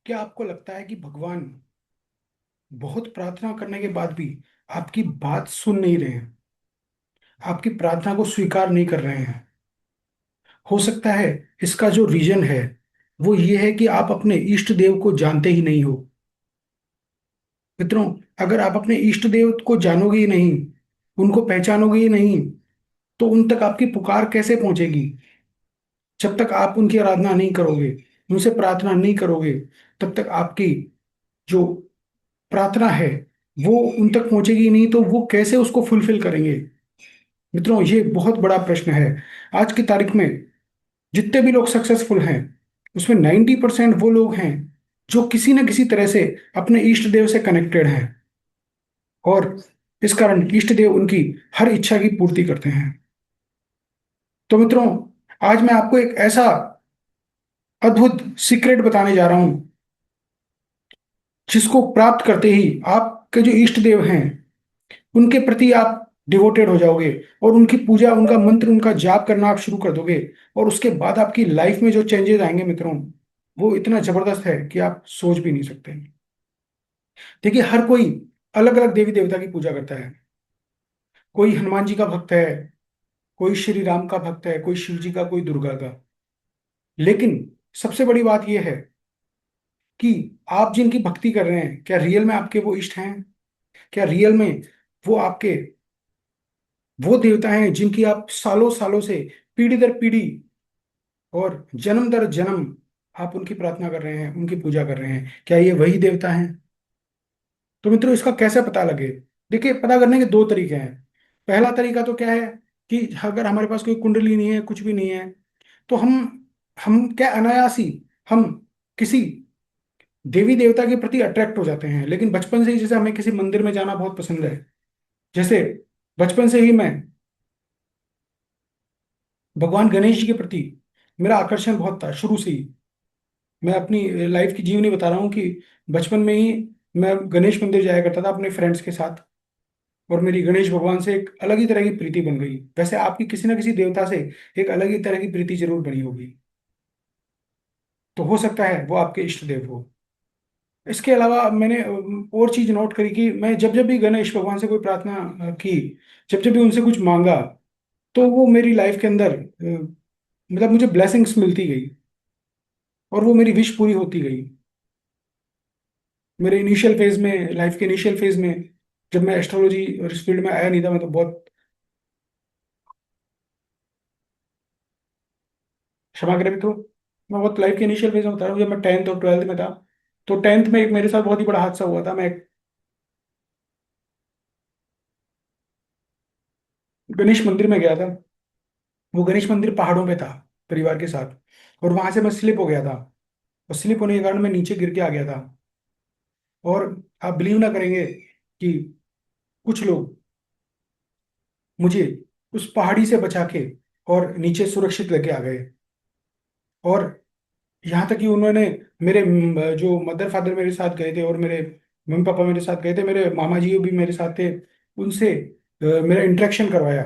क्या आपको लगता है कि भगवान बहुत प्रार्थना करने के बाद भी आपकी बात सुन नहीं रहे हैं, आपकी प्रार्थना को स्वीकार नहीं कर रहे हैं? हो सकता है इसका जो रीजन है वो ये है कि आप अपने इष्ट देव को जानते ही नहीं हो। मित्रों, अगर आप अपने इष्ट देव को जानोगे ही नहीं, उनको पहचानोगे ही नहीं, तो उन तक आपकी पुकार कैसे पहुंचेगी? जब तक आप उनकी आराधना नहीं करोगे, उनसे प्रार्थना नहीं करोगे, तब तक आपकी जो प्रार्थना है वो उन तक पहुंचेगी ही नहीं, तो वो कैसे उसको फुलफिल करेंगे? मित्रों, ये बहुत बड़ा प्रश्न है। आज की तारीख में जितने भी लोग सक्सेसफुल हैं, उसमें 90% वो लोग हैं जो किसी न किसी तरह से अपने इष्ट देव से कनेक्टेड हैं, और इस कारण इष्ट देव उनकी हर इच्छा की पूर्ति करते हैं। तो मित्रों, आज मैं आपको एक ऐसा अद्भुत सीक्रेट बताने जा रहा हूं, जिसको प्राप्त करते ही आपके जो इष्ट देव हैं उनके प्रति आप डिवोटेड हो जाओगे, और उनकी पूजा, उनका मंत्र, उनका जाप करना आप शुरू कर दोगे। और उसके बाद आपकी लाइफ में जो चेंजेस आएंगे मित्रों, वो इतना जबरदस्त है कि आप सोच भी नहीं सकते। देखिए, हर कोई अलग अलग देवी देवता की पूजा करता है। कोई हनुमान जी का भक्त है, कोई श्री राम का भक्त है, कोई शिव जी का, कोई दुर्गा का। लेकिन सबसे बड़ी बात यह है कि आप जिनकी भक्ति कर रहे हैं, क्या रियल में आपके वो इष्ट हैं? क्या रियल में वो आपके वो देवता हैं जिनकी आप सालों सालों से, पीढ़ी दर पीढ़ी और जन्म दर जन्म आप उनकी प्रार्थना कर रहे हैं, उनकी पूजा कर रहे हैं? क्या ये वही देवता हैं? तो मित्रों, इसका कैसे पता लगे? देखिए, पता करने के दो तरीके हैं। पहला तरीका तो क्या है कि अगर हमारे पास कोई कुंडली नहीं है, कुछ भी नहीं है, तो हम क्या अनायास ही हम किसी देवी देवता के प्रति अट्रैक्ट हो जाते हैं। लेकिन बचपन से ही, जैसे हमें किसी मंदिर में जाना बहुत पसंद है, जैसे बचपन से ही मैं भगवान गणेश जी के प्रति मेरा आकर्षण बहुत था शुरू से ही। मैं अपनी लाइफ की जीवनी बता रहा हूँ कि बचपन में ही मैं गणेश मंदिर जाया करता था अपने फ्रेंड्स के साथ, और मेरी गणेश भगवान से एक अलग ही तरह की प्रीति बन गई। वैसे आपकी किसी ना किसी देवता से एक अलग ही तरह की प्रीति जरूर बनी होगी। तो हो सकता है वो आपके इष्ट देव हो। इसके अलावा मैंने और चीज नोट करी कि मैं जब जब भी गणेश भगवान से कोई प्रार्थना की, जब जब भी उनसे कुछ मांगा, तो वो मेरी लाइफ के अंदर मतलब मुझे ब्लेसिंग्स मिलती गई, और वो मेरी विश पूरी होती गई। मेरे इनिशियल फेज में, लाइफ के इनिशियल फेज में, जब मैं एस्ट्रोलॉजी और इस फील्ड में आया नहीं था, मैं तो बहुत, क्षमा करें मित्रों, मैं बहुत लाइफ के इनिशियल फेज में बता रहा हूँ, जब मैं 10th और 12th में था। तो 10th में एक मेरे साथ बहुत ही बड़ा हादसा हुआ था। मैं एक गणेश मंदिर में गया था। वो गणेश मंदिर पहाड़ों पे था, परिवार के साथ। और वहां से मैं स्लिप हो गया था, और स्लिप होने के कारण मैं नीचे गिर के आ गया था। और आप बिलीव ना करेंगे कि कुछ लोग मुझे उस पहाड़ी से बचा के और नीचे सुरक्षित लेके आ गए। और यहाँ तक कि उन्होंने मेरे जो मदर फादर मेरे साथ गए थे, और मेरे मम्मी पापा मेरे साथ गए थे, मेरे मामा जी भी मेरे साथ थे, उनसे मेरा इंटरेक्शन करवाया,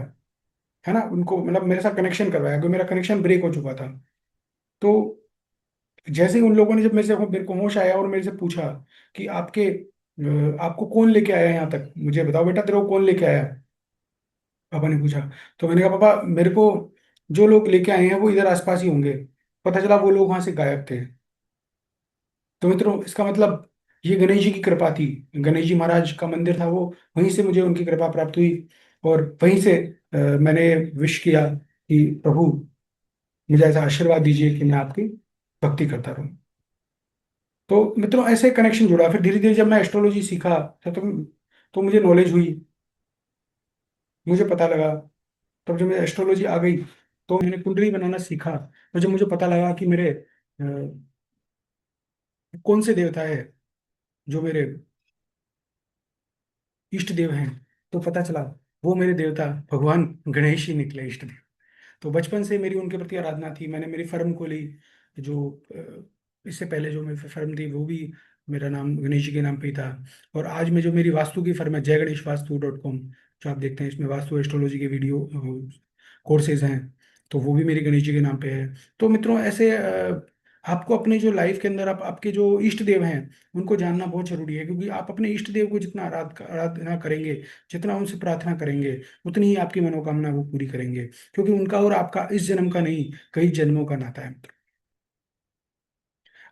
है ना, उनको मतलब मेरे साथ कनेक्शन करवाया, क्योंकि मेरा कनेक्शन ब्रेक हो चुका था। तो जैसे ही उन लोगों ने, जब मेरे को होश आया और मेरे से पूछा कि आपको कौन लेके आया यहाँ तक, मुझे बताओ बेटा, तेरे को कौन लेके आया? पापा ने पूछा। तो मैंने कहा, पापा, मेरे को जो लोग लेके आए हैं वो इधर आसपास ही होंगे। पता चला वो लोग वहां से गायब थे। तो मित्रों, इसका मतलब ये गणेश जी की कृपा थी। गणेश जी महाराज का मंदिर था वो, वहीं से मुझे उनकी कृपा प्राप्त हुई। और वहीं से मैंने विश किया कि प्रभु, मुझे ऐसा आशीर्वाद दीजिए कि मैं आपकी भक्ति करता रहूं। तो मित्रों, ऐसे कनेक्शन जुड़ा। फिर धीरे धीरे जब मैं एस्ट्रोलॉजी सीखा, तो मुझे नॉलेज हुई, मुझे पता लगा। तब जब मेरी एस्ट्रोलॉजी आ गई, तो मैंने कुंडली बनाना सीखा। तो जब मुझे पता लगा कि मेरे कौन से देवता है जो मेरे इष्ट देव हैं, तो पता चला वो मेरे देवता भगवान गणेश ही निकले इष्ट देव। तो बचपन से मेरी उनके प्रति आराधना थी। मैंने मेरी फर्म खोली, जो इससे पहले जो मेरी फर्म थी वो भी मेरा नाम गणेश जी के नाम पे ही था। और आज में जो मेरी वास्तु की फर्म है, जय गणेश वास्तु .com, जो आप देखते हैं, इसमें वास्तु एस्ट्रोलॉजी के वीडियो कोर्सेज हैं, तो वो भी मेरी गणेश जी के नाम पे है। तो मित्रों, ऐसे आपको अपने जो लाइफ के अंदर आप आपके जो इष्ट देव हैं उनको जानना बहुत जरूरी है, क्योंकि आप अपने इष्ट देव को जितना आराधना करेंगे, जितना उनसे प्रार्थना करेंगे, उतनी ही आपकी मनोकामना वो पूरी करेंगे, क्योंकि उनका और आपका इस जन्म का नहीं, कई जन्मों का नाता है मित्रों।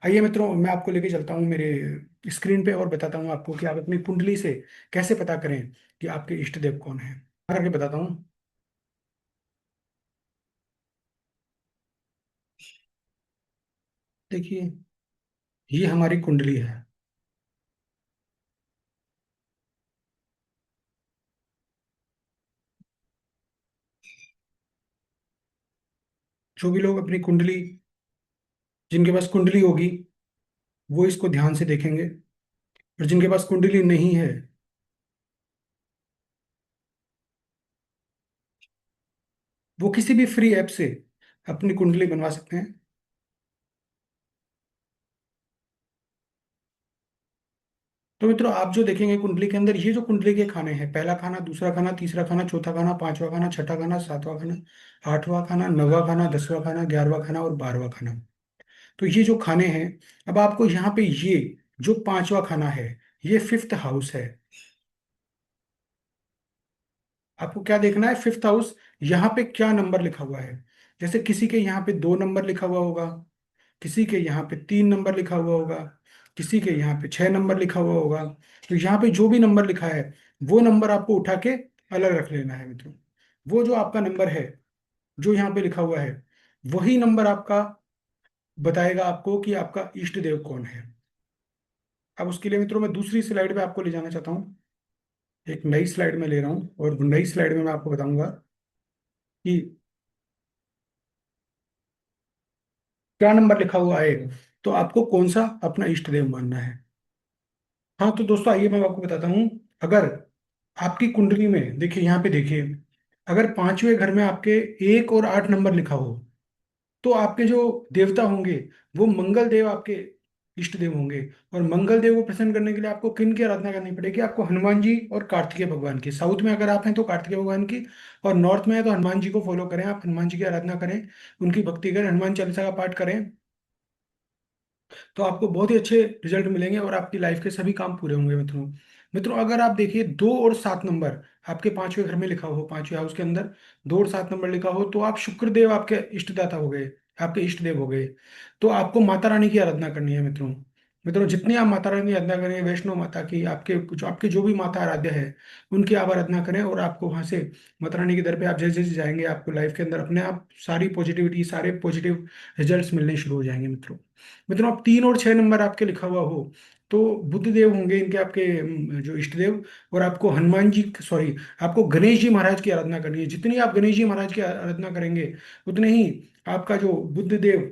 आइए मित्रों, मैं आपको लेके चलता हूँ मेरे स्क्रीन पे और बताता हूँ आपको कि आप अपनी कुंडली से कैसे पता करें कि आपके इष्ट देव कौन है। करके बताता हूँ। देखिए, ये हमारी कुंडली है। जो भी लोग अपनी कुंडली, जिनके पास कुंडली होगी, वो इसको ध्यान से देखेंगे, और जिनके पास कुंडली नहीं है, वो किसी भी फ्री ऐप से अपनी कुंडली बनवा सकते हैं। तो मित्रों, आप जो देखेंगे कुंडली के अंदर, ये जो कुंडली के खाने हैं, पहला खाना, दूसरा खाना, तीसरा खाना, चौथा खाना, पांचवा खाना, छठा खाना, सातवां खाना, आठवां खाना, नौवां खाना, 10वां खाना, 11वां खाना और 12वां खाना। तो ये जो खाने हैं, अब आपको यहाँ पे ये जो पांचवा खाना है, ये फिफ्थ हाउस है। आपको क्या देखना है, फिफ्थ हाउस, यहाँ पे क्या नंबर लिखा हुआ है। जैसे किसी के यहाँ पे 2 नंबर लिखा हुआ होगा, किसी के यहाँ पे 3 नंबर लिखा हुआ होगा, किसी के यहाँ पे 6 नंबर लिखा हुआ होगा। तो यहाँ पे जो भी नंबर लिखा है, वो नंबर आपको उठा के अलग रख लेना है मित्रों। वो जो आपका नंबर है, जो यहाँ पे लिखा हुआ है, वही नंबर आपका बताएगा आपको कि आपका इष्ट देव कौन है। अब उसके लिए मित्रों, मैं दूसरी स्लाइड पे आपको ले जाना चाहता हूँ। एक नई स्लाइड में ले रहा हूँ, और नई स्लाइड में मैं आपको बताऊंगा कि क्या नंबर लिखा हुआ है, तो आपको कौन सा अपना इष्ट देव मानना है। हाँ तो दोस्तों, आइए मैं आपको बताता हूँ। अगर आपकी कुंडली में देखिए, यहाँ पे देखिए, अगर पांचवें घर में आपके 1 और 8 नंबर लिखा हो, तो आपके जो देवता होंगे, वो मंगल देव आपके इष्ट देव होंगे। और मंगल देव को प्रसन्न करने के लिए आपको किन की आराधना करनी पड़ेगी, आपको हनुमान जी और कार्तिकेय भगवान की। साउथ में अगर आप हैं तो कार्तिकेय भगवान की, और नॉर्थ में है तो हनुमान जी को फॉलो करें, आप हनुमान जी की आराधना करें, उनकी भक्ति करें, हनुमान चालीसा का पाठ करें। तो आपको बहुत ही अच्छे रिजल्ट मिलेंगे, और आपकी लाइफ के सभी काम पूरे होंगे मित्रों। मित्रों, अगर आप देखिए 2 और 7 नंबर आपके पांचवें घर में लिखा हो, पांचवें हाउस के अंदर 2 और 7 नंबर लिखा हो, तो आप शुक्रदेव आपके इष्टदाता हो गए, आपके इष्ट देव हो गए। तो आपको माता रानी की आराधना करनी है मित्रों। मित्रों, जितनी आप माता रानी की आराधना करें, वैष्णो माता की, आपके जो भी माता आराध्य है, उनकी आप आराधना करें, और आपको वहां से माता रानी के दर पे आप जैसे जैसे जाएंगे, आपको लाइफ के अंदर अपने आप सारी पॉजिटिविटी, सारे पॉजिटिव रिजल्ट्स मिलने शुरू हो जाएंगे मित्रों। मित्रों, आप 3 और 6 नंबर आपके लिखा हुआ हो, तो बुद्ध देव होंगे इनके, आपके जो इष्ट देव। और आपको हनुमान जी, सॉरी, आपको गणेश जी महाराज की आराधना करनी है। जितनी आप गणेश जी महाराज की आराधना करेंगे, उतने ही आपका जो बुद्ध देव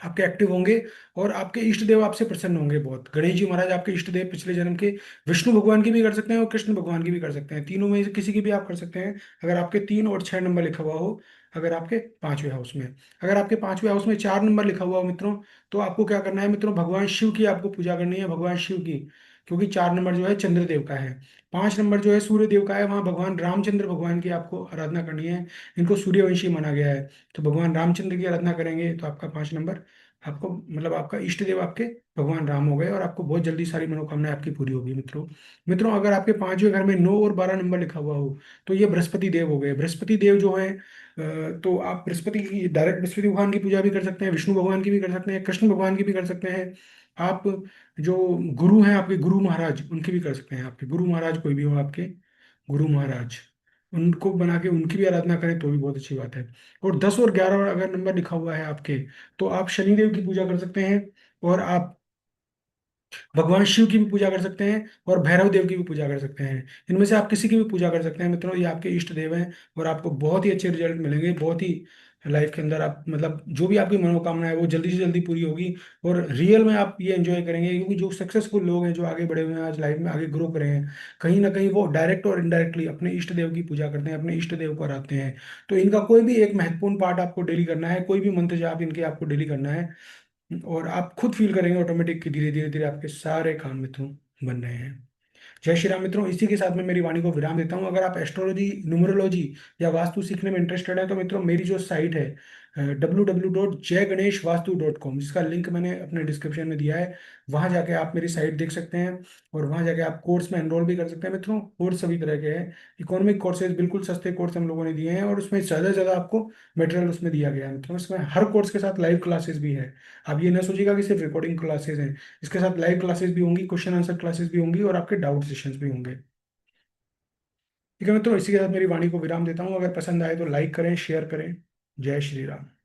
आपके एक्टिव होंगे, और आपके इष्ट देव आपसे प्रसन्न होंगे बहुत। गणेश जी महाराज आपके इष्ट देव पिछले जन्म के विष्णु भगवान की भी कर सकते हैं, और कृष्ण भगवान की भी कर सकते हैं, तीनों में से किसी की भी आप कर सकते हैं। अगर आपके 3 और 6 नंबर लिखा हुआ हो, अगर आपके पांचवें हाउस में, अगर आपके पांचवें हाउस में 4 नंबर लिखा हुआ हो मित्रों, तो आपको क्या करना है मित्रों, भगवान शिव की आपको पूजा करनी है, भगवान शिव की। क्योंकि 4 नंबर जो है चंद्रदेव का है, 5 नंबर जो है सूर्य देव का है, वहाँ भगवान रामचंद्र भगवान की आपको आराधना करनी है। इनको सूर्यवंशी माना गया है। तो भगवान रामचंद्र की आराधना करेंगे, तो आपका 5 नंबर, आपको मतलब आपका इष्ट देव आपके भगवान राम हो गए, और आपको बहुत जल्दी सारी मनोकामनाएं आपकी पूरी होगी मित्रों। मित्रों, अगर आपके पांचवें घर में 9 और 12 नंबर लिखा हुआ हो, तो ये बृहस्पति देव हो गए। बृहस्पति देव जो है, तो आप बृहस्पति की डायरेक्ट बृहस्पति भगवान की पूजा भी कर सकते हैं, विष्णु भगवान की भी कर सकते हैं, कृष्ण भगवान की भी कर सकते हैं। आप जो गुरु हैं आपके, गुरु महाराज, उनकी भी कर सकते हैं। आपके गुरु महाराज कोई भी हो, आपके गुरु महाराज, उनको बना के उनकी भी आराधना करें तो भी बहुत अच्छी बात है। और 10 और 11 अगर नंबर लिखा हुआ है आपके, तो आप शनिदेव की पूजा कर सकते हैं, और आप भगवान शिव की भी पूजा कर सकते हैं, और भैरव देव की भी पूजा कर सकते हैं। इनमें से आप किसी की भी पूजा कर सकते हैं मित्रों, ये आपके इष्ट देव हैं, और आपको बहुत ही अच्छे रिजल्ट मिलेंगे, बहुत ही लाइफ के अंदर आप मतलब जो भी आपकी मनोकामना है वो जल्दी से जल्दी पूरी होगी। और रियल में आप ये एंजॉय करेंगे, क्योंकि जो सक्सेसफुल लोग हैं, जो आगे बढ़े हुए हैं, आज लाइफ में आगे ग्रो कर रहे हैं, कहीं ना कहीं वो डायरेक्ट और इनडायरेक्टली अपने इष्ट देव की पूजा करते हैं, अपने इष्ट देव को आराधते हैं। तो इनका कोई भी एक महत्वपूर्ण पार्ट आपको डेली करना है, कोई भी मंत्र जाप इनके आपको डेली करना है, और आप खुद फील करेंगे ऑटोमेटिक कि धीरे धीरे धीरे आपके सारे काम मित्रों बन रहे हैं। जय श्री राम मित्रों, इसी के साथ मैं मेरी वाणी को विराम देता हूँ। अगर आप एस्ट्रोलॉजी, न्यूमरोलॉजी या वास्तु सीखने में इंटरेस्टेड है, तो मित्रों मेरी जो साइट है, www.jayghaneshvastu.com, जिसका लिंक मैंने अपने डिस्क्रिप्शन में दिया है। वहां जाके आप मेरी साइट देख सकते हैं, और वहां जाके आप कोर्स में एनरोल भी कर सकते हैं मित्रों। कोर्स सभी तरह के हैं, इकोनॉमिक कोर्सेज बिल्कुल सस्ते कोर्स हम लोगों ने दिए हैं, और उसमें ज़्यादा से ज़्यादा आपको मटेरियल उसमें दिया गया है मित्रों। इसमें हर कोर्स के साथ लाइव क्लासेस भी है। आप ये ना सोचिएगा कि सिर्फ रिकॉर्डिंग क्लासेस हैं, इसके साथ लाइव क्लासेस भी होंगी, क्वेश्चन आंसर क्लासेस भी होंगी, और आपके डाउट सेशंस भी होंगे। ठीक है मित्रों, इसी के साथ मेरी वाणी को विराम देता हूँ। अगर पसंद आए तो लाइक करें, शेयर करें। जय श्री राम।